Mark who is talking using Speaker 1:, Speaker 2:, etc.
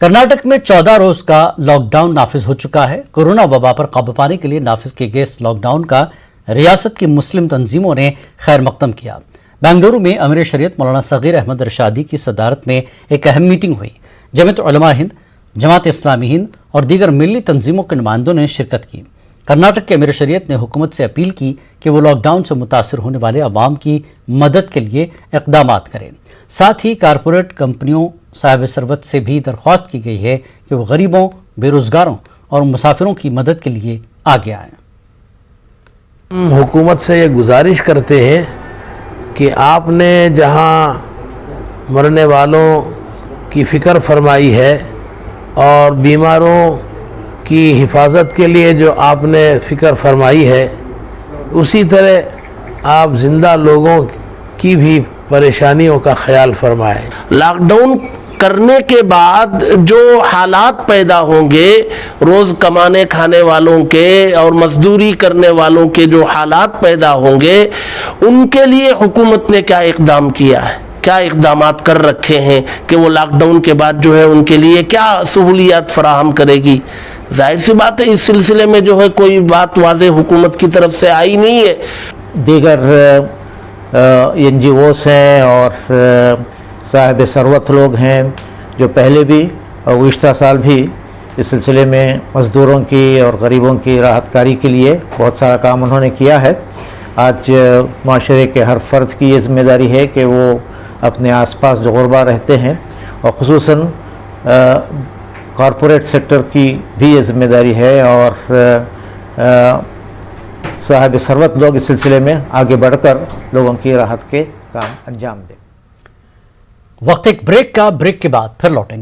Speaker 1: कर्नाटक में 14 रोज का लॉकडाउन नाफिज हो चुका है। कोरोना वबा पर काबू पाने के लिए नाफिज किए गए इस लॉकडाउन का रियासत की मुस्लिम तंजीमों ने खैर मकदम किया। बेंगलुरु में अमीर शरीयत मौलाना सगीर अहमद रशादी की सदारत में एक अहम मीटिंग हुई। जमीयत उलमा हिंद, जमात इस्लामी हिंद और दीगर मिली तंजीमों के नुमाइंदों ने शिरकत की। कर्नाटक के अमीर शरीयत ने हुकूमत से अपील की कि वो लॉकडाउन से मुतासर होने वाले अवाम की मदद के लिए इक़दाम करें। साथ ही कारपोरेट कंपनियों साहिब सरवत से भी दरख्वास्त की गई है कि वो गरीबों, बेरोजगारों और मुसाफिरों की मदद के लिए आगे आएं।
Speaker 2: हम हुकूमत से ये गुजारिश करते हैं कि आपने जहां मरने वालों की फ़िक्र फरमाई है और बीमारों की हिफाजत के लिए जो आपने फ़िक्र फरमाई है, उसी तरह आप ज़िंदा लोगों की भी परेशानियों का ख्याल फरमाएं।
Speaker 3: लॉकडाउन करने के बाद जो हालात पैदा होंगे, रोज़ कमाने खाने वालों के और मजदूरी करने वालों के जो हालात पैदा होंगे, उनके लिए हुकूमत ने क्या इक़दाम किया है, क्या इक़दामात कर रखे हैं कि वो लॉकडाउन के बाद जो है उनके लिए क्या सहूलियात फराहम करेगी। जाहिर सी बात है इस सिलसिले में जो है कोई बात वाज़ेह हुकूमत की तरफ से आई नहीं है।
Speaker 4: दीगर NGOs हैं और साहिब सरवत लोग हैं जो पहले भी और गुज़िश्ता साल भी इस सिलसिले में मज़दूरों की और गरीबों की राहतकारी के लिए बहुत सारा काम उन्होंने किया है। आज माशरे के हर फ़र्द की ये ज़िम्मेदारी है कि वो अपने आसपास जो गुरबा रहते हैं और ख़ुसूसन कॉरपोरेट सेक्टर की भी ये ज़िम्मेदारी है और साहिब सरवत लोग इस सिलसिले में आगे बढ़कर लोगों की राहत के काम अंजाम दें।
Speaker 1: वक्त एक ब्रेक का, ब्रेक के बाद फिर लौटेंगे।